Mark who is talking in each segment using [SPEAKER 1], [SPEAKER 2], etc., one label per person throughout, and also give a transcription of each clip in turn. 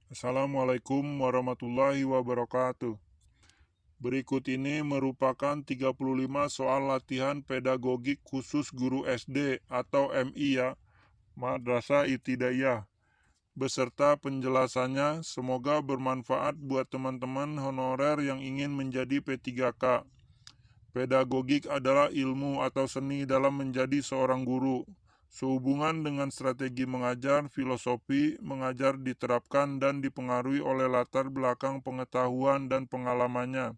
[SPEAKER 1] Assalamualaikum warahmatullahi wabarakatuh. Berikut ini merupakan 35 soal latihan pedagogik khusus guru SD atau MI ya, Madrasah Ibtidaiyah. Beserta penjelasannya, semoga bermanfaat buat teman-teman honorer yang ingin menjadi P3K. Pedagogik adalah ilmu atau seni dalam menjadi seorang guru. Sehubungan dengan strategi mengajar, filosofi mengajar diterapkan dan dipengaruhi oleh latar belakang pengetahuan dan pengalamannya,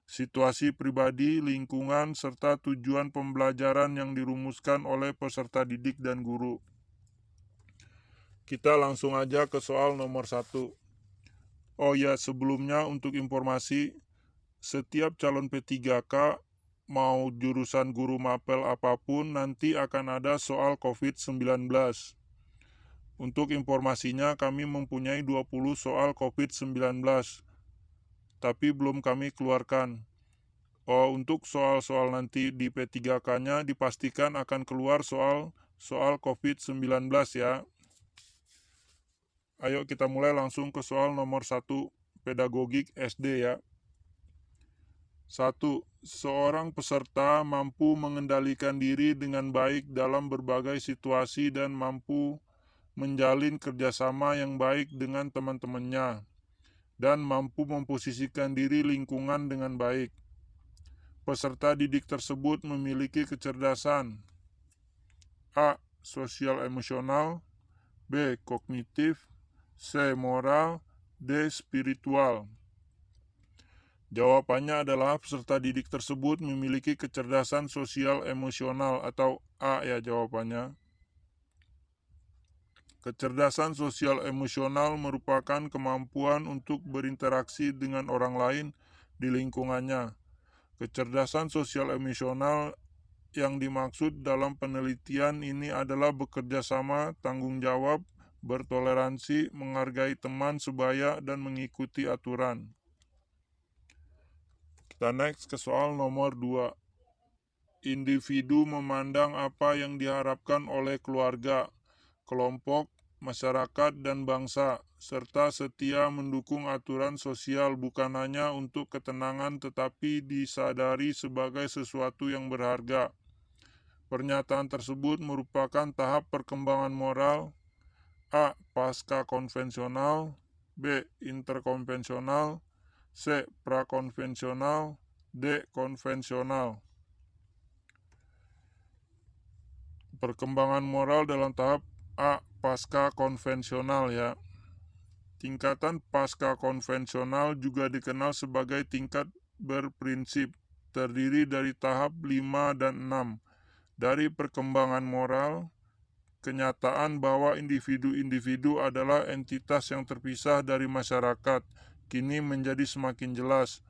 [SPEAKER 1] situasi pribadi, lingkungan, serta tujuan pembelajaran yang dirumuskan oleh peserta didik dan guru. Kita langsung aja ke soal nomor 1. Oh ya, sebelumnya untuk informasi, setiap calon P3K mau jurusan guru mapel apapun nanti akan ada soal COVID-19. Untuk informasinya kami mempunyai 20 soal COVID-19, tapi belum kami keluarkan. Untuk soal-soal nanti di P3K-nya dipastikan akan keluar soal COVID-19 ya. Ayo kita mulai langsung ke soal nomor 1, pedagogik SD ya. 1. Seorang peserta mampu mengendalikan diri dengan baik dalam berbagai situasi dan mampu menjalin kerjasama yang baik dengan teman-temannya, dan mampu memposisikan diri lingkungan dengan baik. Peserta didik tersebut memiliki kecerdasan A. Sosial emosional, B. Kognitif, C. Moral, D. Spiritual. Jawabannya adalah peserta didik tersebut memiliki kecerdasan sosial emosional atau A ya jawabannya. Kecerdasan sosial emosional merupakan kemampuan untuk berinteraksi dengan orang lain di lingkungannya. Kecerdasan sosial emosional yang dimaksud dalam penelitian ini adalah bekerja sama, tanggung jawab, bertoleransi, menghargai teman sebaya, dan mengikuti aturan. Kita next ke soal nomor 2. Individu memandang apa yang diharapkan oleh keluarga, kelompok, masyarakat, dan bangsa, serta setia mendukung aturan sosial bukan hanya untuk ketenangan tetapi disadari sebagai sesuatu yang berharga. Pernyataan tersebut merupakan tahap perkembangan moral. A. Pasca konvensional, B. Interkonvensional, C. Prakonvensional, D. Konvensional. Perkembangan moral dalam tahap A. Pasca konvensional ya. Tingkatan pasca konvensional juga dikenal sebagai tingkat berprinsip, terdiri dari tahap 5 dan 6. Dari perkembangan moral, kenyataan bahwa individu-individu adalah entitas yang terpisah dari masyarakat kini menjadi semakin jelas.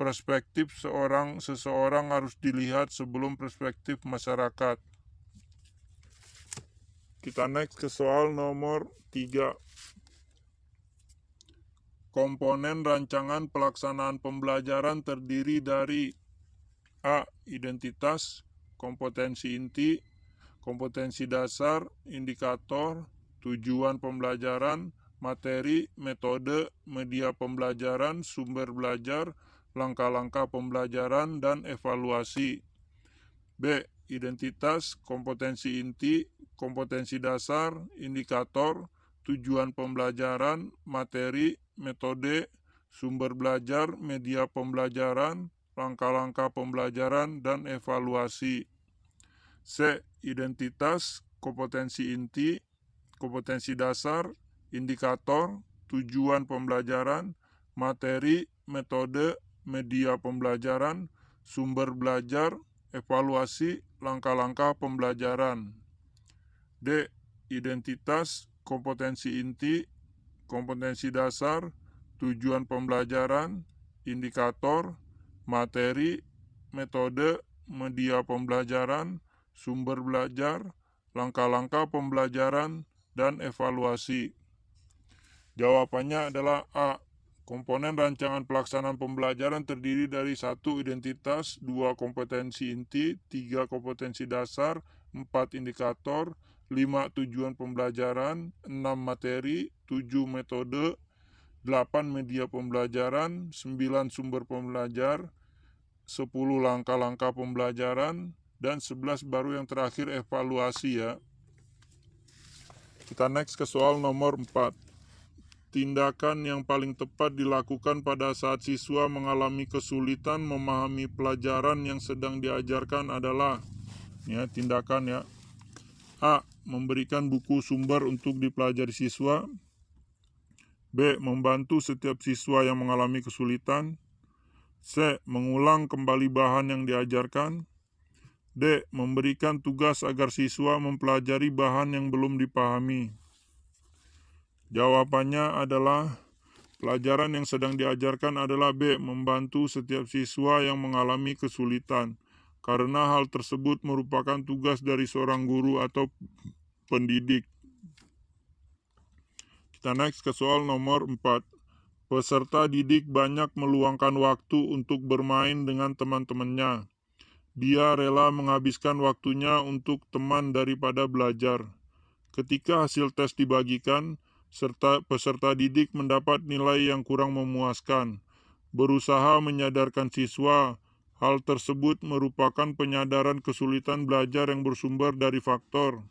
[SPEAKER 1] Perspektif seseorang harus dilihat sebelum perspektif masyarakat. Kita next ke soal nomor 3. Komponen rancangan pelaksanaan pembelajaran terdiri dari A. Identitas, kompetensi inti, kompetensi dasar, indikator, tujuan pembelajaran, materi, metode, media pembelajaran, sumber belajar, langkah-langkah pembelajaran, dan evaluasi. B. Identitas, kompetensi inti, kompetensi dasar, indikator, tujuan pembelajaran, materi, metode, sumber belajar, media pembelajaran, langkah-langkah pembelajaran, dan evaluasi. C. Identitas, kompetensi inti, kompetensi dasar, indikator, tujuan pembelajaran, materi, metode, media pembelajaran, sumber belajar, evaluasi, langkah-langkah pembelajaran. D. Identitas, kompetensi inti, kompetensi dasar, tujuan pembelajaran, indikator, materi, metode, media pembelajaran, sumber belajar, langkah-langkah pembelajaran, dan evaluasi. Jawabannya adalah A. Komponen rancangan pelaksanaan pembelajaran terdiri dari 1. Identitas, 2. Kompetensi inti, 3. Kompetensi dasar, 4. Indikator, 5. Tujuan pembelajaran, 6. Materi, 7. Metode, 8 media pembelajaran, 9 sumber pembelajar, 10 langkah-langkah pembelajaran, dan 11 baru yang terakhir evaluasi ya. Kita next ke soal nomor 4. Tindakan yang paling tepat dilakukan pada saat siswa mengalami kesulitan memahami pelajaran yang sedang diajarkan adalah ya, tindakan ya. A. Memberikan buku sumber untuk dipelajari siswa. B. Membantu setiap siswa yang mengalami kesulitan. C. Mengulang kembali bahan yang diajarkan. D. Memberikan tugas agar siswa mempelajari bahan yang belum dipahami. Jawabannya adalah pelajaran yang sedang diajarkan adalah B. Membantu setiap siswa yang mengalami kesulitan, karena hal tersebut merupakan tugas dari seorang guru atau pendidik. Kita next ke soal nomor 4. Peserta didik banyak meluangkan waktu untuk bermain dengan teman-temannya. Dia rela menghabiskan waktunya untuk teman daripada belajar. Ketika hasil tes dibagikan, peserta didik mendapat nilai yang kurang memuaskan. Berusaha menyadarkan siswa, hal tersebut merupakan penyadaran kesulitan belajar yang bersumber dari faktor.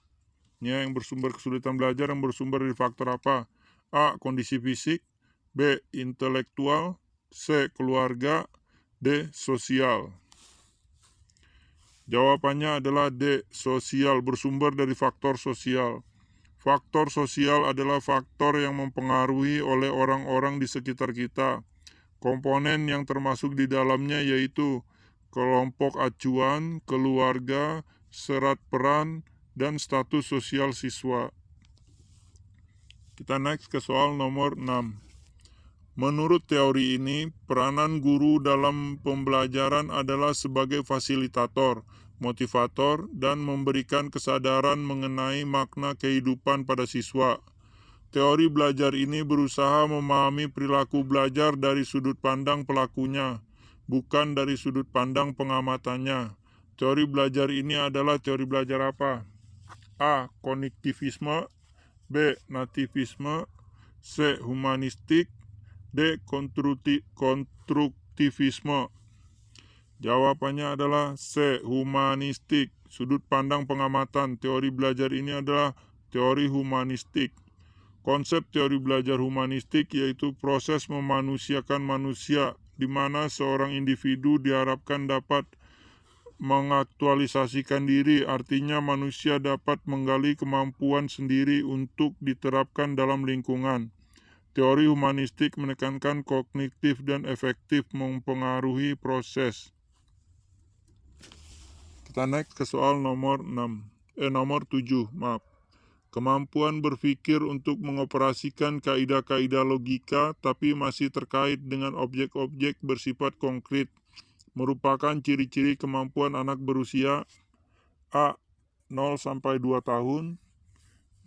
[SPEAKER 1] Ya, yang bersumber kesulitan belajar yang bersumber dari faktor apa? A. Kondisi fisik. B. Intelektual. C. Keluarga. D. Sosial. Jawabannya adalah D. Sosial, bersumber dari faktor sosial. Faktor sosial adalah faktor yang mempengaruhi oleh orang-orang di sekitar kita. Komponen yang termasuk di dalamnya yaitu kelompok acuan, keluarga, serat peran, dan status sosial siswa. Kita next ke soal nomor 6. Menurut teori ini, peranan guru dalam pembelajaran adalah sebagai fasilitator, motivator, dan memberikan kesadaran mengenai makna kehidupan pada siswa. Teori belajar ini berusaha memahami perilaku belajar dari sudut pandang pelakunya, bukan dari sudut pandang pengamatannya. Teori belajar ini adalah teori belajar apa? A. Kognitivisme. B. Nativisme. C. Humanistik. D. Konstruktivisme. Jawabannya adalah C. Humanistik. Sudut pandang pengamatan. Teori belajar ini adalah teori humanistik. Konsep teori belajar humanistik yaitu proses memanusiakan manusia, di mana seorang individu diharapkan dapat mengaktualisasikan diri, artinya manusia dapat menggali kemampuan sendiri untuk diterapkan dalam lingkungan. Teori humanistik menekankan kognitif dan efektif mempengaruhi proses. Kita naik ke soal nomor 7. Kemampuan berpikir untuk mengoperasikan kaidah-kaidah logika tapi masih terkait dengan objek-objek bersifat konkret merupakan ciri-ciri kemampuan anak berusia A. 0-2 tahun,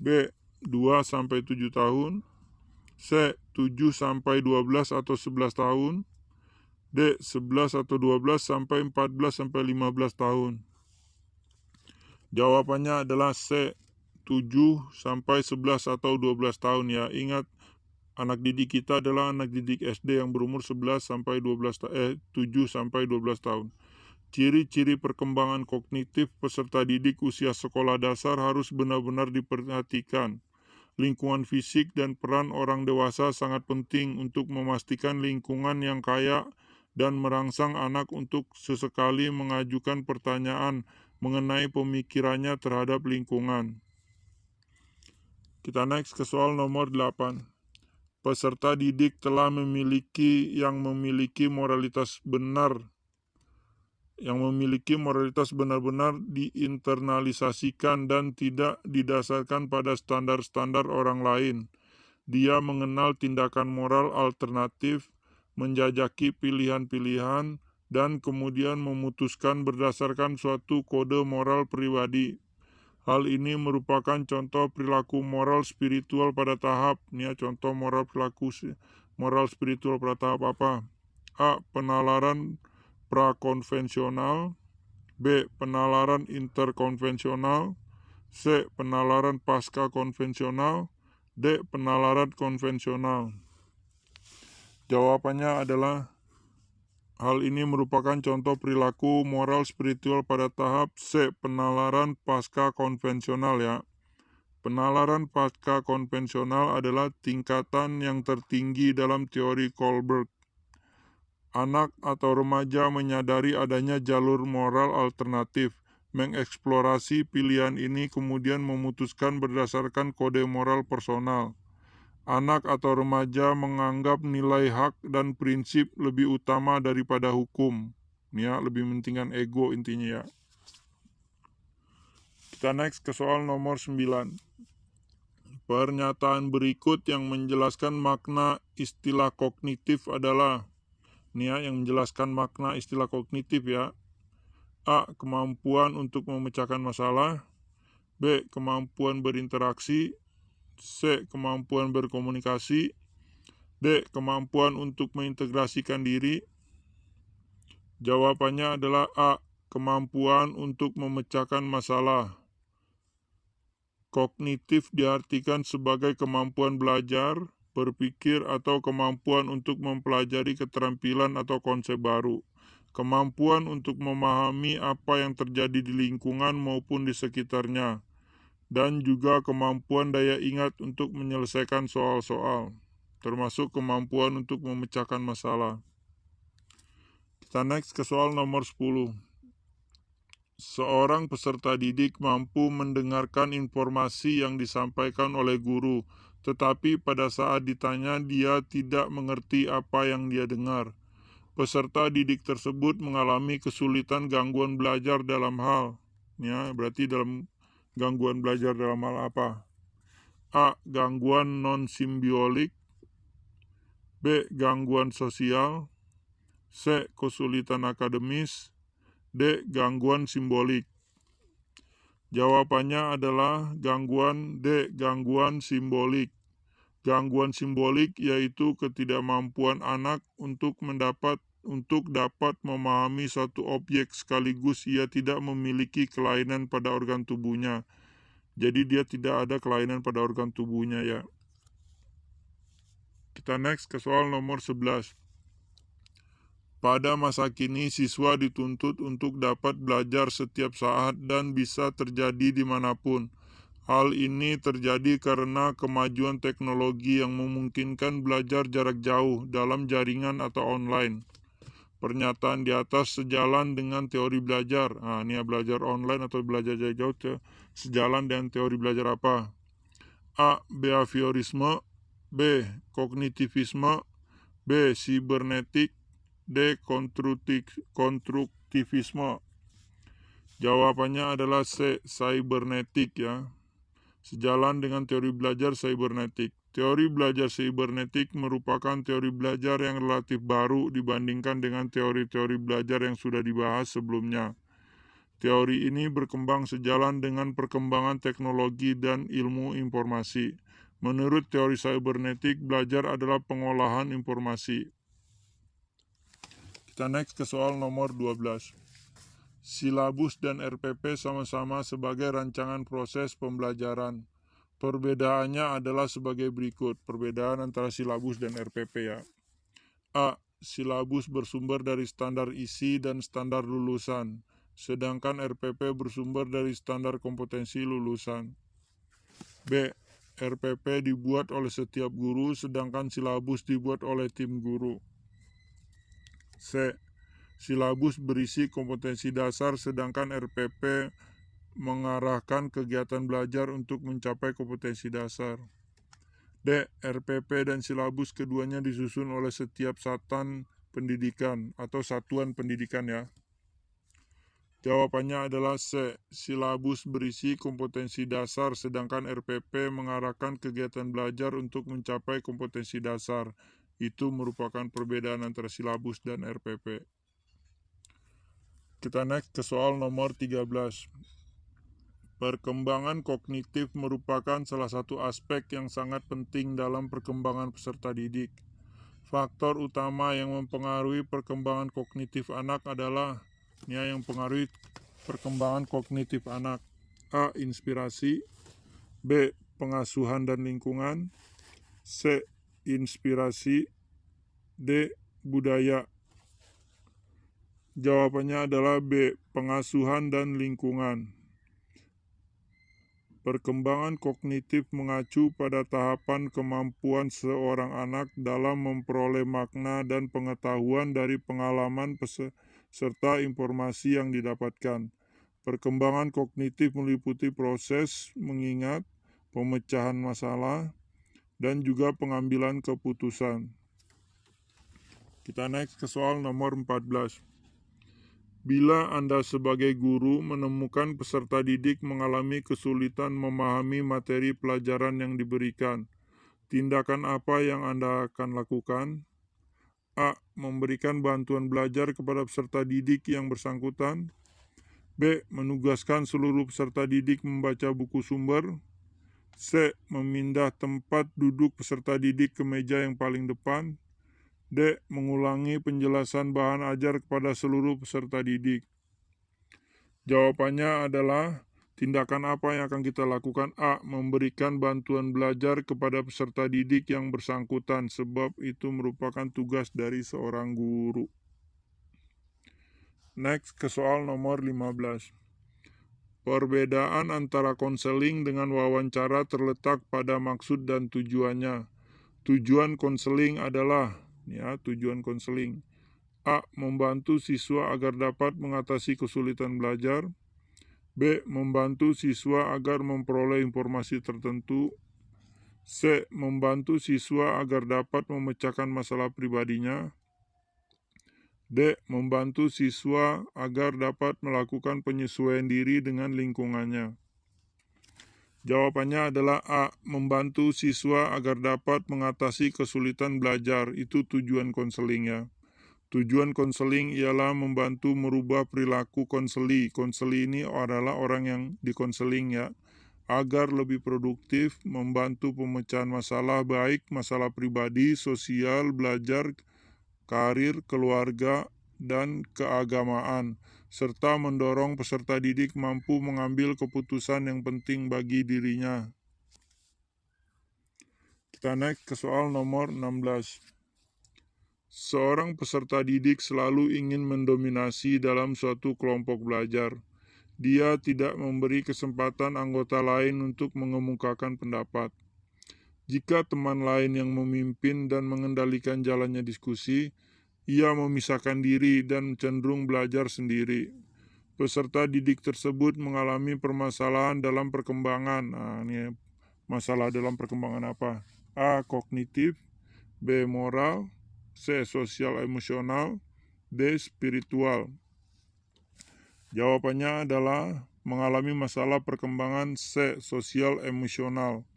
[SPEAKER 1] B. 2-7 tahun, C. 7-12 atau 11 tahun, D. 11 atau 12 sampai 14 sampai 15 tahun. Jawabannya adalah C. 7-11 atau 12 tahun ya. Ingat, anak didik kita adalah anak didik SD yang berumur 7 sampai 12 tahun. Ciri-ciri perkembangan kognitif peserta didik usia sekolah dasar harus benar-benar diperhatikan. Lingkungan fisik dan peran orang dewasa sangat penting untuk memastikan lingkungan yang kaya dan merangsang anak untuk sesekali mengajukan pertanyaan mengenai pemikirannya terhadap lingkungan. Kita next ke soal nomor 8. Peserta didik telah memiliki moralitas benar-benar diinternalisasikan dan tidak didasarkan pada standar-standar orang lain. Dia mengenal tindakan moral alternatif, menjajaki pilihan-pilihan, dan kemudian memutuskan berdasarkan suatu kode moral pribadi. Hal ini merupakan contoh perilaku moral spiritual pada tahap. Contoh moral spiritual pada tahap apa? A. Penalaran prakonvensional. B. Penalaran interkonvensional. C. Penalaran pasca konvensional. D. Penalaran konvensional. Jawabannya adalah hal ini merupakan contoh perilaku moral spiritual pada tahap C, penalaran pasca konvensional ya. Penalaran pasca konvensional adalah tingkatan yang tertinggi dalam teori Kohlberg. Anak atau remaja menyadari adanya jalur moral alternatif, mengeksplorasi pilihan ini kemudian memutuskan berdasarkan kode moral personal. Anak atau remaja menganggap nilai hak dan prinsip lebih utama daripada hukum. Ya, lebih mementingkan ego intinya ya. Kita next ke soal nomor 9. Pernyataan berikut yang menjelaskan makna istilah kognitif adalah, yang menjelaskan makna istilah kognitif ya. A. Kemampuan untuk memecahkan masalah. B. Kemampuan berinteraksi. C. Kemampuan berkomunikasi. D. Kemampuan untuk mengintegrasikan diri. Jawabannya adalah A. Kemampuan untuk memecahkan masalah. Kognitif diartikan sebagai kemampuan belajar, berpikir, atau kemampuan untuk mempelajari keterampilan atau konsep baru. Kemampuan untuk memahami apa yang terjadi di lingkungan maupun di sekitarnya. Dan juga kemampuan daya ingat untuk menyelesaikan soal-soal, termasuk kemampuan untuk memecahkan masalah. Kita next ke soal nomor 10. Seorang peserta didik mampu mendengarkan informasi yang disampaikan oleh guru, tetapi pada saat ditanya dia tidak mengerti apa yang dia dengar. Peserta didik tersebut mengalami kesulitan gangguan belajar dalam hal, berarti dalam gangguan belajar dalam hal apa? A. Gangguan non-simbiolik. B. Gangguan sosial. C. Kesulitan akademis. D. Gangguan simbolik. Jawabannya adalah gangguan D. Gangguan simbolik. Gangguan simbolik yaitu ketidakmampuan anak untuk dapat memahami satu objek sekaligus ia tidak memiliki kelainan pada organ tubuhnya. Jadi dia tidak ada kelainan pada organ tubuhnya ya. Kita next ke soal nomor 11. Pada masa kini siswa dituntut untuk dapat belajar setiap saat dan bisa terjadi dimanapun. Hal ini terjadi karena kemajuan teknologi yang memungkinkan belajar jarak jauh dalam jaringan atau online. Pernyataan di atas sejalan dengan teori belajar. Ini ya, belajar online atau belajar jarak jauh sejalan dengan teori belajar apa? A. Behaviorisme. B. Kognitivisme. B. Sibernetik. D. Konstruktivisme. Jawabannya adalah C. Cybernetik ya. Sejalan dengan teori belajar sibernetik. Teori belajar sibernetik merupakan teori belajar yang relatif baru dibandingkan dengan teori-teori belajar yang sudah dibahas sebelumnya. Teori ini berkembang sejalan dengan perkembangan teknologi dan ilmu informasi. Menurut teori sibernetik, belajar adalah pengolahan informasi. Kita next ke soal nomor 12. Silabus dan RPP sama-sama sebagai rancangan proses pembelajaran. Perbedaannya adalah sebagai berikut. Perbedaan antara silabus dan RPP ya. A. Silabus bersumber dari standar isi dan standar lulusan, sedangkan RPP bersumber dari standar kompetensi lulusan. B. RPP dibuat oleh setiap guru, sedangkan silabus dibuat oleh tim guru. C. Silabus berisi kompetensi dasar, sedangkan RPP mengarahkan kegiatan belajar untuk mencapai kompetensi dasar. D. RPP dan silabus keduanya disusun oleh setiap satuan pendidikan atau satuan pendidikan ya. Jawabannya adalah C. Silabus berisi kompetensi dasar, sedangkan RPP mengarahkan kegiatan belajar untuk mencapai kompetensi dasar. Itu merupakan perbedaan antara silabus dan RPP. Kita next ke soal nomor 13. Perkembangan kognitif merupakan salah satu aspek yang sangat penting dalam perkembangan peserta didik. Faktor utama yang mempengaruhi perkembangan kognitif anak adalah yang mempengaruhi perkembangan kognitif anak. A. Inspirasi. B. Pengasuhan dan lingkungan. C. Inspirasi. D. Budaya. Jawabannya adalah B. Pengasuhan dan lingkungan. Perkembangan kognitif mengacu pada tahapan kemampuan seorang anak dalam memperoleh makna dan pengetahuan dari pengalaman serta informasi yang didapatkan. Perkembangan kognitif meliputi proses mengingat, pemecahan masalah, dan juga pengambilan keputusan. Kita next ke soal nomor 14. Bila Anda sebagai guru menemukan peserta didik mengalami kesulitan memahami materi pelajaran yang diberikan, tindakan apa yang Anda akan lakukan? A. Memberikan bantuan belajar kepada peserta didik yang bersangkutan. B. Menugaskan seluruh peserta didik membaca buku sumber. C. Memindah tempat duduk peserta didik ke meja yang paling depan. D. Mengulangi penjelasan bahan ajar kepada seluruh peserta didik. Jawabannya adalah tindakan apa yang akan kita lakukan? A. Memberikan bantuan belajar kepada peserta didik yang bersangkutan, sebab itu merupakan tugas dari seorang guru. Next ke soal nomor 15. Perbedaan antara konseling dengan wawancara terletak pada maksud dan tujuannya. Tujuan konseling adalah, tujuan konseling. A. Membantu siswa agar dapat mengatasi kesulitan belajar. B. Membantu siswa agar memperoleh informasi tertentu. C. Membantu siswa agar dapat memecahkan masalah pribadinya. D. Membantu siswa agar dapat melakukan penyesuaian diri dengan lingkungannya. Jawabannya adalah A. Membantu siswa agar dapat mengatasi kesulitan belajar. Itu tujuan konseling ya. Tujuan konseling ialah membantu merubah perilaku konseli. Konseli ini adalah orang yang dikonseling ya, agar lebih produktif, membantu pemecahan masalah baik masalah pribadi, sosial, belajar, karir, keluarga, dan keagamaan, serta mendorong peserta didik mampu mengambil keputusan yang penting bagi dirinya. Kita naik ke soal nomor 16. Seorang peserta didik selalu ingin mendominasi dalam suatu kelompok belajar. Dia tidak memberi kesempatan anggota lain untuk mengemukakan pendapat. Jika teman lain yang memimpin dan mengendalikan jalannya diskusi, ia memisahkan diri dan cenderung belajar sendiri. Peserta didik tersebut mengalami permasalahan dalam perkembangan. Ini masalah dalam perkembangan apa? A. Kognitif. B. Moral. C. Sosial emosional. D. Spiritual. Jawabannya adalah mengalami masalah perkembangan C. Sosial emosional.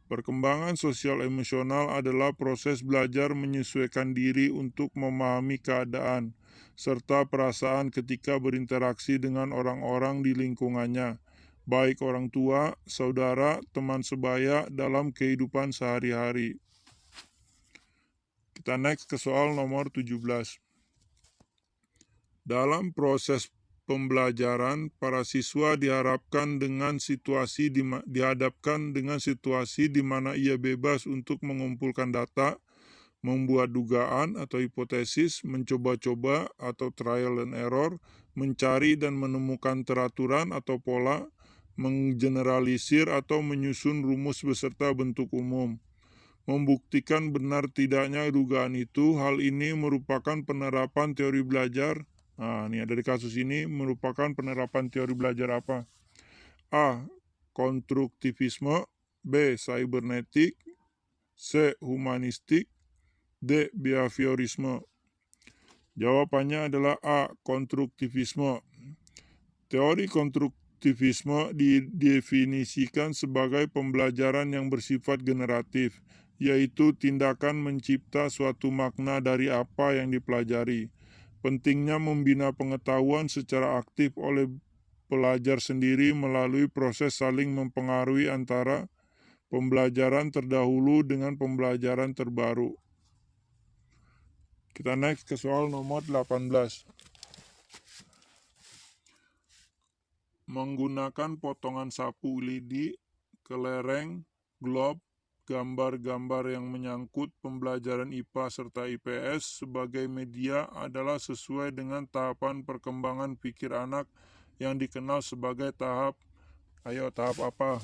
[SPEAKER 1] Perkembangan sosial emosional adalah proses belajar menyesuaikan diri untuk memahami keadaan serta perasaan ketika berinteraksi dengan orang-orang di lingkungannya, baik orang tua, saudara, teman sebaya dalam kehidupan sehari-hari. Kita next ke soal nomor 17. Dalam proses pembelajaran, para siswa dihadapkan dengan situasi di mana ia bebas untuk mengumpulkan data, membuat dugaan atau hipotesis, mencoba-coba atau trial and error, mencari dan menemukan teraturan atau pola, menggeneralisir atau menyusun rumus beserta bentuk umum. Membuktikan benar tidaknya dugaan itu, hal ini merupakan penerapan teori belajar. Dari kasus ini merupakan penerapan teori belajar apa? A. Konstruktivisme. B. Cybernetik. C. Humanistik. D. Behaviorisme. Jawabannya adalah A. Konstruktivisme. Teori konstruktivisme didefinisikan sebagai pembelajaran yang bersifat generatif, yaitu tindakan mencipta suatu makna dari apa yang dipelajari. Pentingnya membina pengetahuan secara aktif oleh pelajar sendiri melalui proses saling mempengaruhi antara pembelajaran terdahulu dengan pembelajaran terbaru. Kita next ke soal nomor 18. Menggunakan potongan sapu lidi, kelereng, glob, gambar-gambar yang menyangkut pembelajaran IPA serta IPS sebagai media adalah sesuai dengan tahapan perkembangan pikir anak yang dikenal sebagai tahap apa?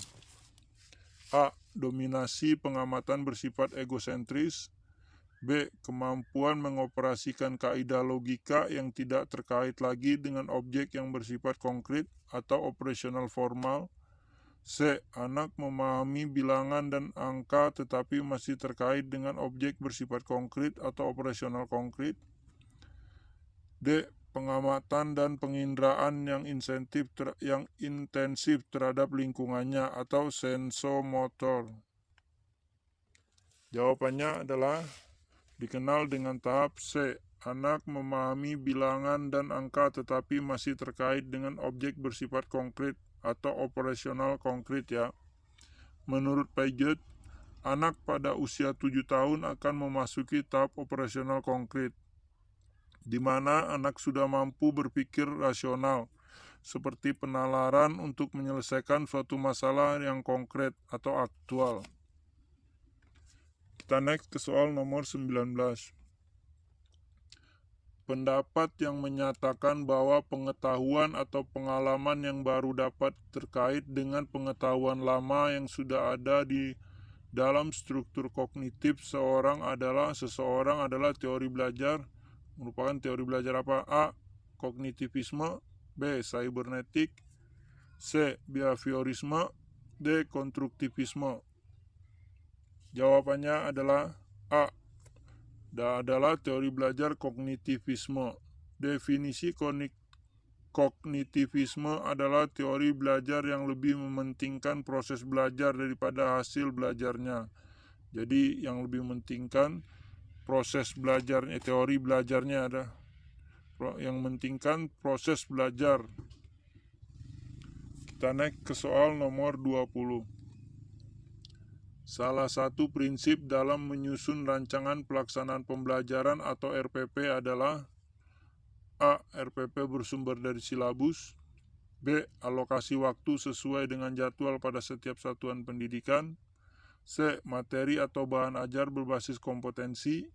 [SPEAKER 1] A. Dominasi pengamatan bersifat egosentris. B. Kemampuan mengoperasikan kaidah logika yang tidak terkait lagi dengan objek yang bersifat konkret atau operasional formal. C. Anak memahami bilangan dan angka tetapi masih terkait dengan objek bersifat konkret atau operasional konkret. D. Pengamatan dan penginderaan yang intensif terhadap lingkungannya atau sensomotor. Jawabannya adalah dikenal dengan tahap C. Anak memahami bilangan dan angka tetapi masih terkait dengan objek bersifat konkret atau operasional konkret ya. Menurut Piaget, anak pada usia 7 tahun akan memasuki tahap operasional konkret, di mana anak sudah mampu berpikir rasional, seperti penalaran untuk menyelesaikan suatu masalah yang konkret atau aktual. Kita next ke soal nomor 19. Pendapat yang menyatakan bahwa pengetahuan atau pengalaman yang baru dapat terkait dengan pengetahuan lama yang sudah ada di dalam struktur kognitif seseorang adalah teori belajar. Merupakan teori belajar apa? A. Kognitivisme. B. Cybernetik. C. Behaviorisme. D. Konstruktivisme. Jawabannya adalah A. Adalah teori belajar kognitivisme. Definisi kognitivisme adalah teori belajar yang lebih mementingkan proses belajar daripada hasil belajarnya. Jadi yang lebih mementingkan proses belajarnya, teori belajarnya ada yang mementingkan proses belajar. Kita naik ke soal nomor 20. Salah satu prinsip dalam menyusun rancangan pelaksanaan pembelajaran atau RPP adalah A. RPP bersumber dari silabus. B. Alokasi waktu sesuai dengan jadwal pada setiap satuan pendidikan. C. Materi atau bahan ajar berbasis kompetensi.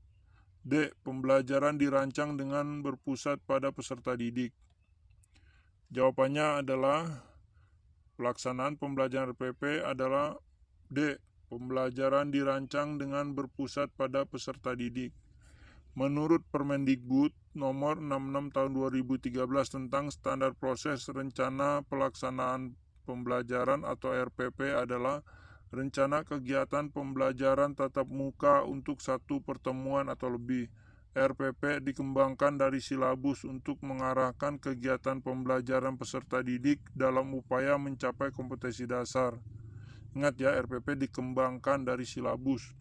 [SPEAKER 1] D. Pembelajaran dirancang dengan berpusat pada peserta didik. Jawabannya adalah pelaksanaan pembelajaran RPP adalah D. Pembelajaran dirancang dengan berpusat pada peserta didik. Menurut Permendikbud nomor 66 tahun 2013 tentang standar proses rencana pelaksanaan pembelajaran atau RPP adalah rencana kegiatan pembelajaran tatap muka untuk satu pertemuan atau lebih. RPP dikembangkan dari silabus untuk mengarahkan kegiatan pembelajaran peserta didik dalam upaya mencapai kompetensi dasar. Ingat ya, RPP dikembangkan dari silabus.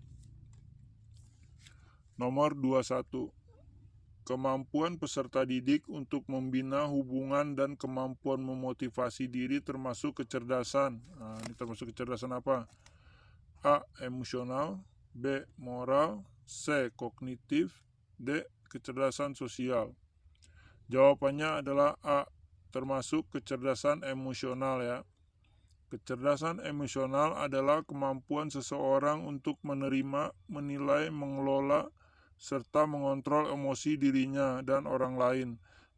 [SPEAKER 1] Nomor 21. Kemampuan peserta didik untuk membina hubungan dan kemampuan memotivasi diri termasuk kecerdasan. Nah, ini termasuk kecerdasan apa? A. Emosional. B. Moral. C. Kognitif. D. Kecerdasan sosial. Jawabannya adalah A. Termasuk kecerdasan emosional ya. Kecerdasan emosional adalah kemampuan seseorang untuk menerima, menilai, mengelola, serta mengontrol emosi dirinya dan orang lain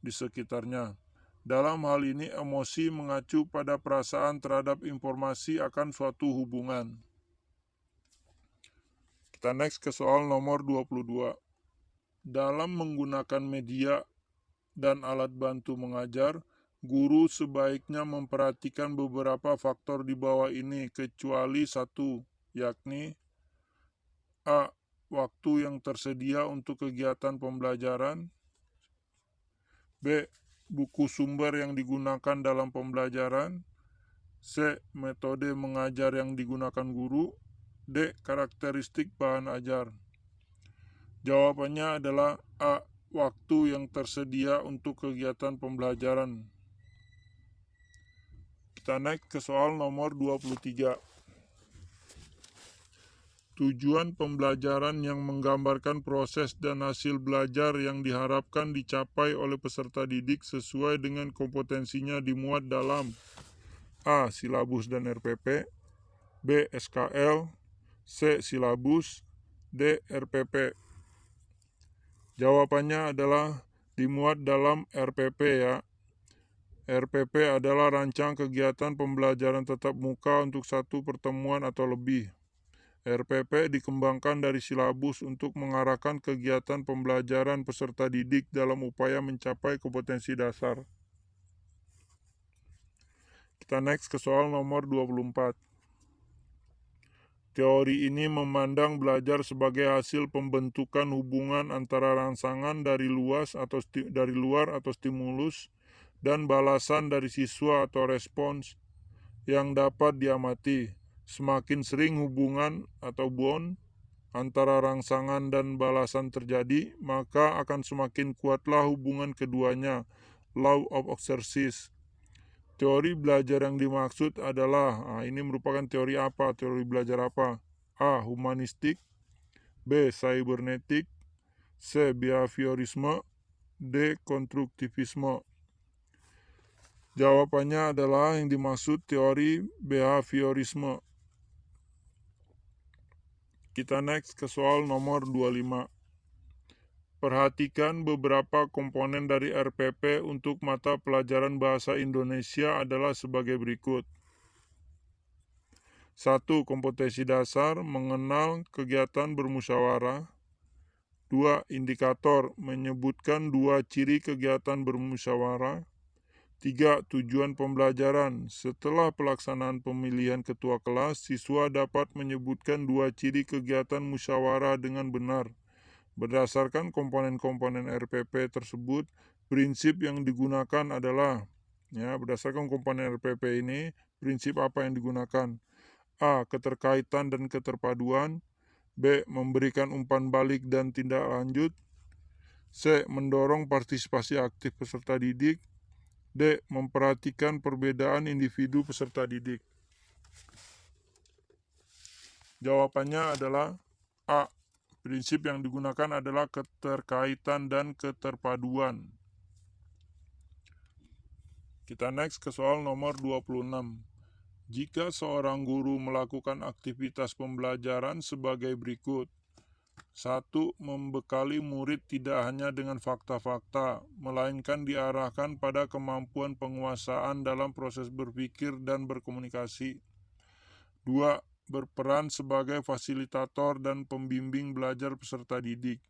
[SPEAKER 1] di sekitarnya. Dalam hal ini, emosi mengacu pada perasaan terhadap informasi akan suatu hubungan. Kita next ke soal nomor 22. Dalam menggunakan media dan alat bantu mengajar, guru sebaiknya memperhatikan beberapa faktor di bawah ini kecuali satu, yakni A. Waktu yang tersedia untuk kegiatan pembelajaran. B. Buku sumber yang digunakan dalam pembelajaran. C. Metode mengajar yang digunakan guru. D. Karakteristik bahan ajar. Jawabannya adalah A. Waktu yang tersedia untuk kegiatan pembelajaran. Kita naik ke soal nomor 23. Tujuan pembelajaran yang menggambarkan proses dan hasil belajar yang diharapkan dicapai oleh peserta didik sesuai dengan kompetensinya dimuat dalam A. Silabus dan RPP. B. SKL. C. Silabus, D. RPP. Jawabannya adalah dimuat dalam RPP ya. RPP adalah rancang kegiatan pembelajaran tatap muka untuk satu pertemuan atau lebih. RPP dikembangkan dari silabus untuk mengarahkan kegiatan pembelajaran peserta didik dalam upaya mencapai kompetensi dasar. Kita next ke soal nomor 24. Teori ini memandang belajar sebagai hasil pembentukan hubungan antara rangsangan dari luar atau stimulus dan balasan dari siswa atau respons yang dapat diamati. Semakin sering hubungan atau bond antara rangsangan dan balasan terjadi, maka akan semakin kuatlah hubungan keduanya. Law of exercise. Teori belajar yang dimaksud adalah, ini merupakan teori apa? Teori belajar apa? A. Humanistik, B. Cybernetik, C. Behaviorisme, D. Konstruktivisme. Jawabannya adalah yang dimaksud teori behaviorisme. Kita next ke soal nomor 25. Perhatikan beberapa komponen dari RPP untuk mata pelajaran bahasa Indonesia adalah sebagai berikut. 1. Kompetensi dasar mengenal kegiatan bermusyawarah. 2. Indikator menyebutkan 2 ciri kegiatan bermusyawarah. 3. Tujuan pembelajaran. Setelah pelaksanaan pemilihan ketua kelas, siswa dapat menyebutkan 2 ciri kegiatan musyawarah dengan benar. Berdasarkan komponen-komponen RPP tersebut, prinsip yang digunakan adalah, berdasarkan komponen RPP ini, prinsip apa yang digunakan? A. Keterkaitan dan keterpaduan. B. Memberikan umpan balik dan tindak lanjut. C. Mendorong partisipasi aktif peserta didik. D. Memperhatikan perbedaan individu peserta didik. Jawabannya adalah A. Prinsip yang digunakan adalah keterkaitan dan keterpaduan. Kita next ke soal nomor 26. Jika seorang guru melakukan aktivitas pembelajaran sebagai berikut. 1. Membekali murid tidak hanya dengan fakta-fakta, melainkan diarahkan pada kemampuan penguasaan dalam proses berpikir dan berkomunikasi. 2. Berperan sebagai fasilitator dan pembimbing belajar peserta didik.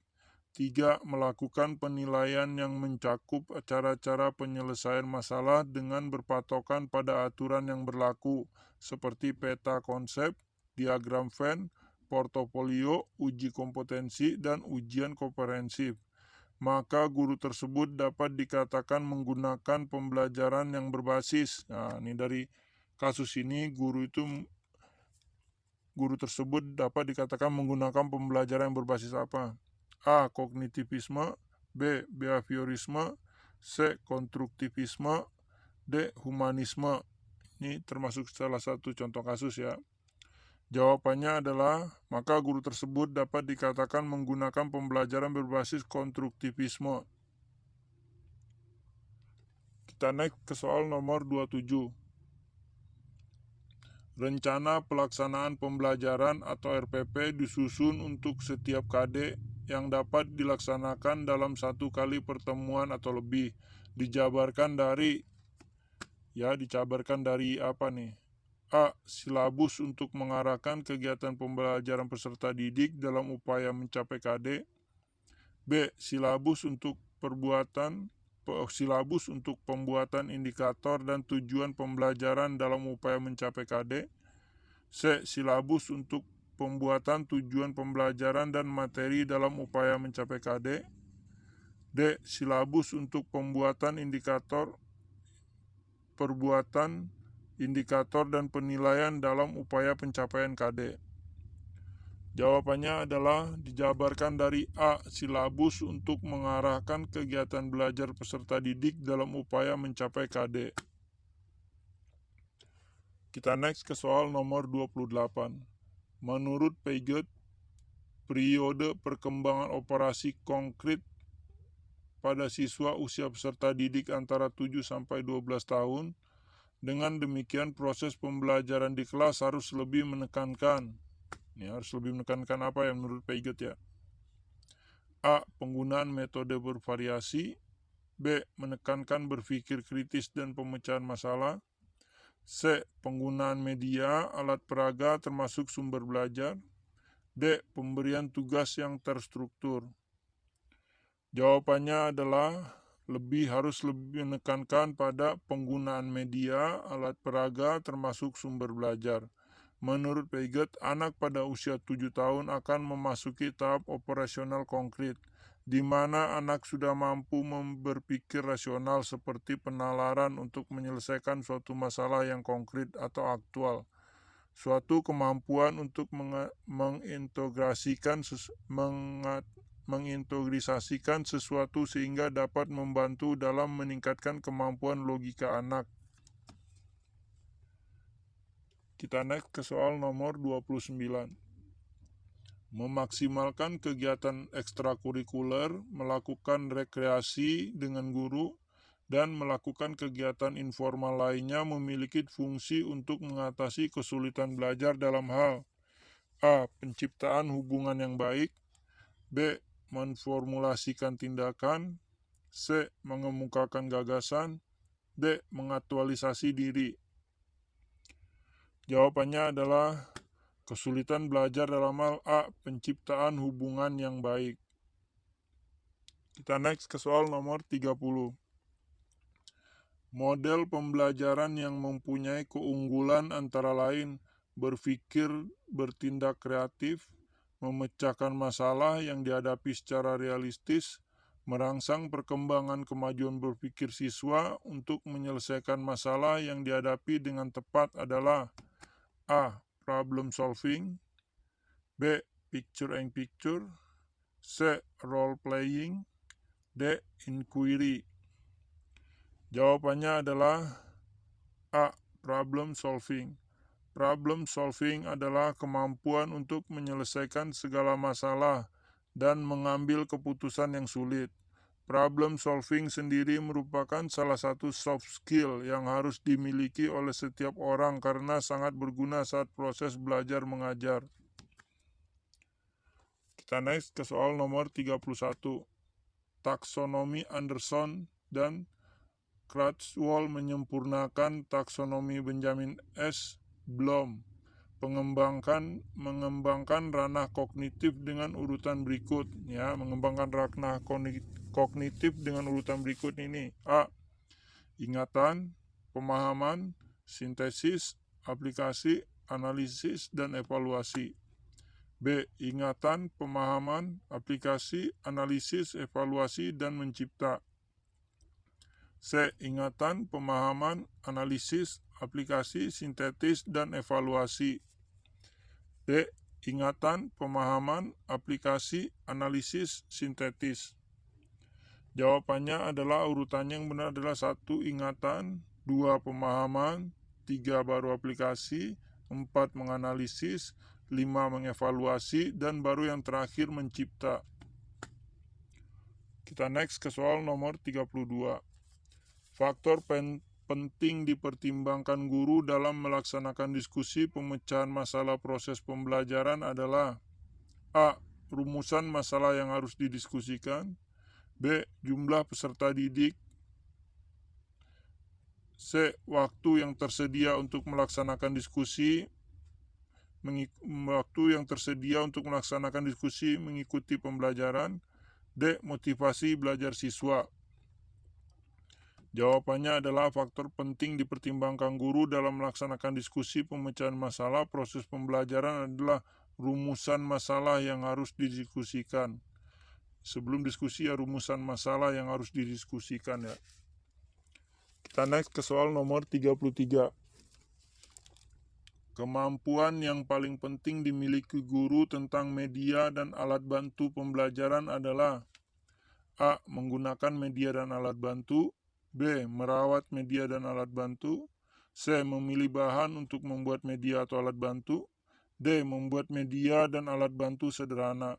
[SPEAKER 1] 3. Melakukan penilaian yang mencakup cara-cara penyelesaian masalah dengan berpatokan pada aturan yang berlaku, seperti peta konsep, diagram Venn, portofolio, uji kompetensi, dan ujian komprehensif. Maka guru tersebut dapat dikatakan menggunakan pembelajaran yang berbasis. Ini dari kasus ini guru tersebut dapat dikatakan menggunakan pembelajaran yang berbasis apa? A. Kognitivisme, B. Behaviorisme, C. Konstruktivisme, D. Humanisme. Ini termasuk salah satu contoh kasus ya. Jawabannya adalah, maka guru tersebut dapat dikatakan menggunakan pembelajaran berbasis konstruktivisme. Kita naik ke soal nomor 27. Rencana pelaksanaan pembelajaran atau RPP disusun untuk setiap KD yang dapat dilaksanakan dalam 1 kali pertemuan atau lebih. Dijabarkan dari apa nih? A. Silabus untuk mengarahkan kegiatan pembelajaran peserta didik dalam upaya mencapai KD. B. Silabus untuk pembuatan indikator dan tujuan pembelajaran dalam upaya mencapai KD. C. Silabus untuk pembuatan tujuan pembelajaran dan materi dalam upaya mencapai KD. D. Silabus untuk pembuatan indikator dan penilaian dalam upaya pencapaian KD. Jawabannya adalah dijabarkan dari A. Silabus untuk mengarahkan kegiatan belajar peserta didik dalam upaya mencapai KD. Kita next ke soal nomor 28. Menurut Piaget, periode perkembangan operasi konkret pada siswa usia peserta didik antara 7 sampai 12 tahun. Dengan demikian proses pembelajaran di kelas harus lebih menekankan. Ini harus lebih menekankan apa yang menurut Peiget ya. A. Penggunaan metode bervariasi. B. Menekankan berpikir kritis dan pemecahan masalah. C. Penggunaan media, alat peraga termasuk sumber belajar. D. Pemberian tugas yang terstruktur. Jawabannya adalah harus lebih menekankan pada penggunaan media, alat peraga termasuk sumber belajar. Menurut Peiget, anak pada usia 7 tahun akan memasuki tahap operasional konkret, di mana anak sudah mampu berpikir rasional seperti penalaran untuk menyelesaikan suatu masalah yang konkret atau aktual. Suatu kemampuan untuk mengintegrasikan sesuatu sehingga dapat membantu dalam meningkatkan kemampuan logika anak. Kita next ke soal nomor 29. Memaksimalkan kegiatan ekstrakurikuler, melakukan rekreasi dengan guru, dan melakukan kegiatan informal lainnya memiliki fungsi untuk mengatasi kesulitan belajar dalam hal A. Penciptaan hubungan yang baik. B. Menformulasikan tindakan. C. Mengemukakan gagasan. D. Mengaktualisasi diri. Jawabannya adalah kesulitan belajar dalam hal A. Penciptaan hubungan yang baik. Kita next ke soal nomor 30. Model pembelajaran yang mempunyai keunggulan antara lain berpikir, bertindak kreatif, memecahkan masalah yang dihadapi secara realistis, merangsang perkembangan kemajuan berpikir siswa untuk menyelesaikan masalah yang dihadapi dengan tepat adalah A. Problem solving. B. Picture in picture. C. Role playing. D. Inquiry. Jawabannya adalah A. Problem solving. Problem solving adalah kemampuan untuk menyelesaikan segala masalah dan mengambil keputusan yang sulit. Problem solving sendiri merupakan salah satu soft skill yang harus dimiliki oleh setiap orang karena sangat berguna saat proses belajar mengajar. Kita next ke soal nomor 31. Taksonomi Anderson dan Krathwohl menyempurnakan taksonomi Benjamin S. Bloom, mengembangkan ranah kognitif dengan urutan berikut. Ya, mengembangkan ranah kognitif dengan urutan berikut ini. A. Ingatan, pemahaman, sintesis, aplikasi, analisis, dan evaluasi. B. Ingatan, pemahaman, aplikasi, analisis, evaluasi, dan mencipta. C. Ingatan, pemahaman, analisis, aplikasi, sintetis, dan evaluasi. D. Ingatan, pemahaman, aplikasi, analisis, sintetis. Jawabannya adalah urutannya yang benar adalah 1. Ingatan, 2. Pemahaman, 3. Baru aplikasi, 4. Menganalisis, 5. Mengevaluasi, dan baru yang terakhir mencipta. Kita next ke soal nomor 32. Faktor penting dipertimbangkan guru dalam melaksanakan diskusi pemecahan masalah proses pembelajaran adalah A. Rumusan masalah yang harus didiskusikan. B. Jumlah peserta didik. C. Waktu yang tersedia untuk melaksanakan diskusi mengikuti pembelajaran. D. Motivasi belajar siswa. Jawabannya adalah faktor penting dipertimbangkan guru dalam melaksanakan diskusi pemecahan masalah proses pembelajaran adalah rumusan masalah yang harus didiskusikan. Sebelum diskusi ya rumusan masalah yang harus didiskusikan ya. Kita next ke soal nomor 33. Kemampuan yang paling penting dimiliki guru tentang media dan alat bantu pembelajaran adalah A. Menggunakan media dan alat bantu. B. Merawat media dan alat bantu. C. Memilih bahan untuk membuat media atau alat bantu. D. Membuat media dan alat bantu sederhana.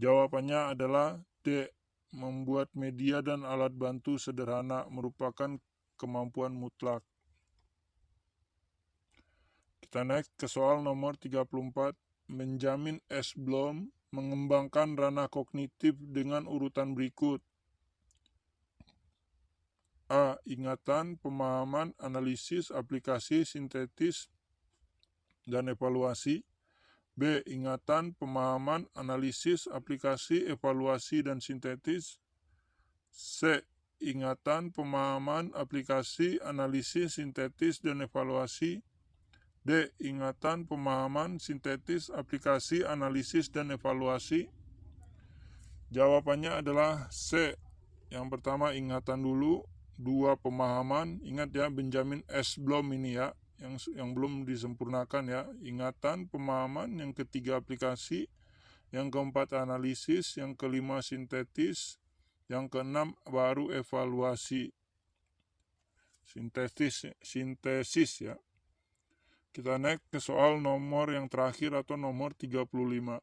[SPEAKER 1] Jawabannya adalah D. Membuat media dan alat bantu sederhana merupakan kemampuan mutlak. Kita next ke soal nomor 34. Benjamin S. Bloom mengembangkan ranah kognitif dengan urutan berikut. A. Ingatan, pemahaman, analisis, aplikasi, sintetis, dan evaluasi. B. Ingatan, pemahaman, analisis, aplikasi, evaluasi, dan sintetis. C. Ingatan, pemahaman, aplikasi, analisis, sintetis, dan evaluasi. D. Ingatan, pemahaman, sintetis, aplikasi, analisis, dan evaluasi. Jawabannya adalah C. Yang pertama ingatan dulu, 2 pemahaman. Ingat ya, Benjamin S. Bloom ini ya, yang belum disempurnakan ya. Ingatan, pemahaman, yang ketiga aplikasi, yang keempat analisis, yang kelima sintetis, yang keenam baru evaluasi. Sintesis ya. Kita naik ke soal nomor yang terakhir atau nomor 35.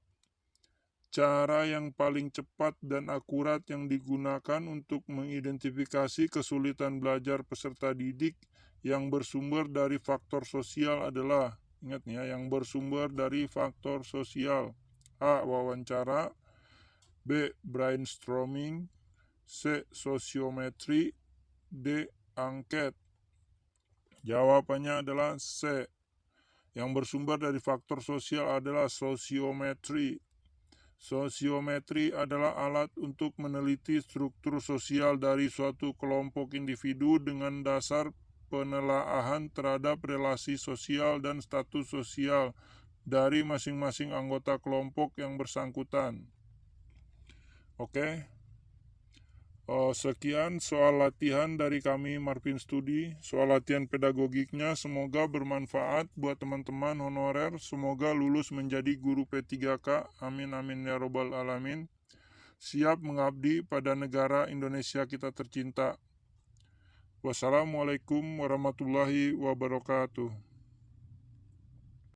[SPEAKER 1] Cara yang paling cepat dan akurat yang digunakan untuk mengidentifikasi kesulitan belajar peserta didik yang bersumber dari faktor sosial adalah, ingat ya, yang bersumber dari faktor sosial. A. Wawancara. B. Brainstorming. C. Sosiometri. D. Angket. Jawabannya adalah C. Yang bersumber dari faktor sosial adalah sosiometri. Sosiometri adalah alat untuk meneliti struktur sosial dari suatu kelompok individu dengan dasar penelaahan terhadap relasi sosial dan status sosial dari masing-masing anggota kelompok yang bersangkutan. Oke. Sekian soal latihan dari kami Marvin Studi. Soal latihan pedagogiknya semoga bermanfaat buat teman-teman honorer. Semoga lulus menjadi guru P3K. Amin amin ya robbal alamin. Siap mengabdi pada negara Indonesia kita tercinta. Wassalamualaikum warahmatullahi wabarakatuh.